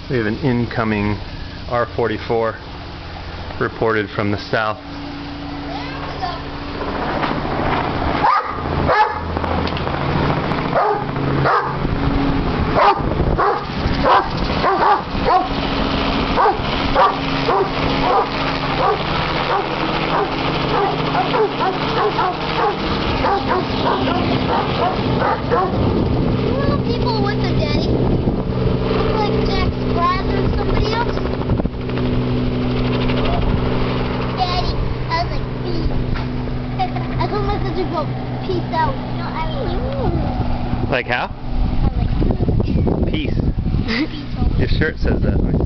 We have an incoming R44 reported from the south. People with their daddy. Look like Jack's brother or somebody else. Daddy, I was like, peace. I told my sister to go, peace out. No, I mean, Like how? I was like, Peace. peace out. Your shirt says that.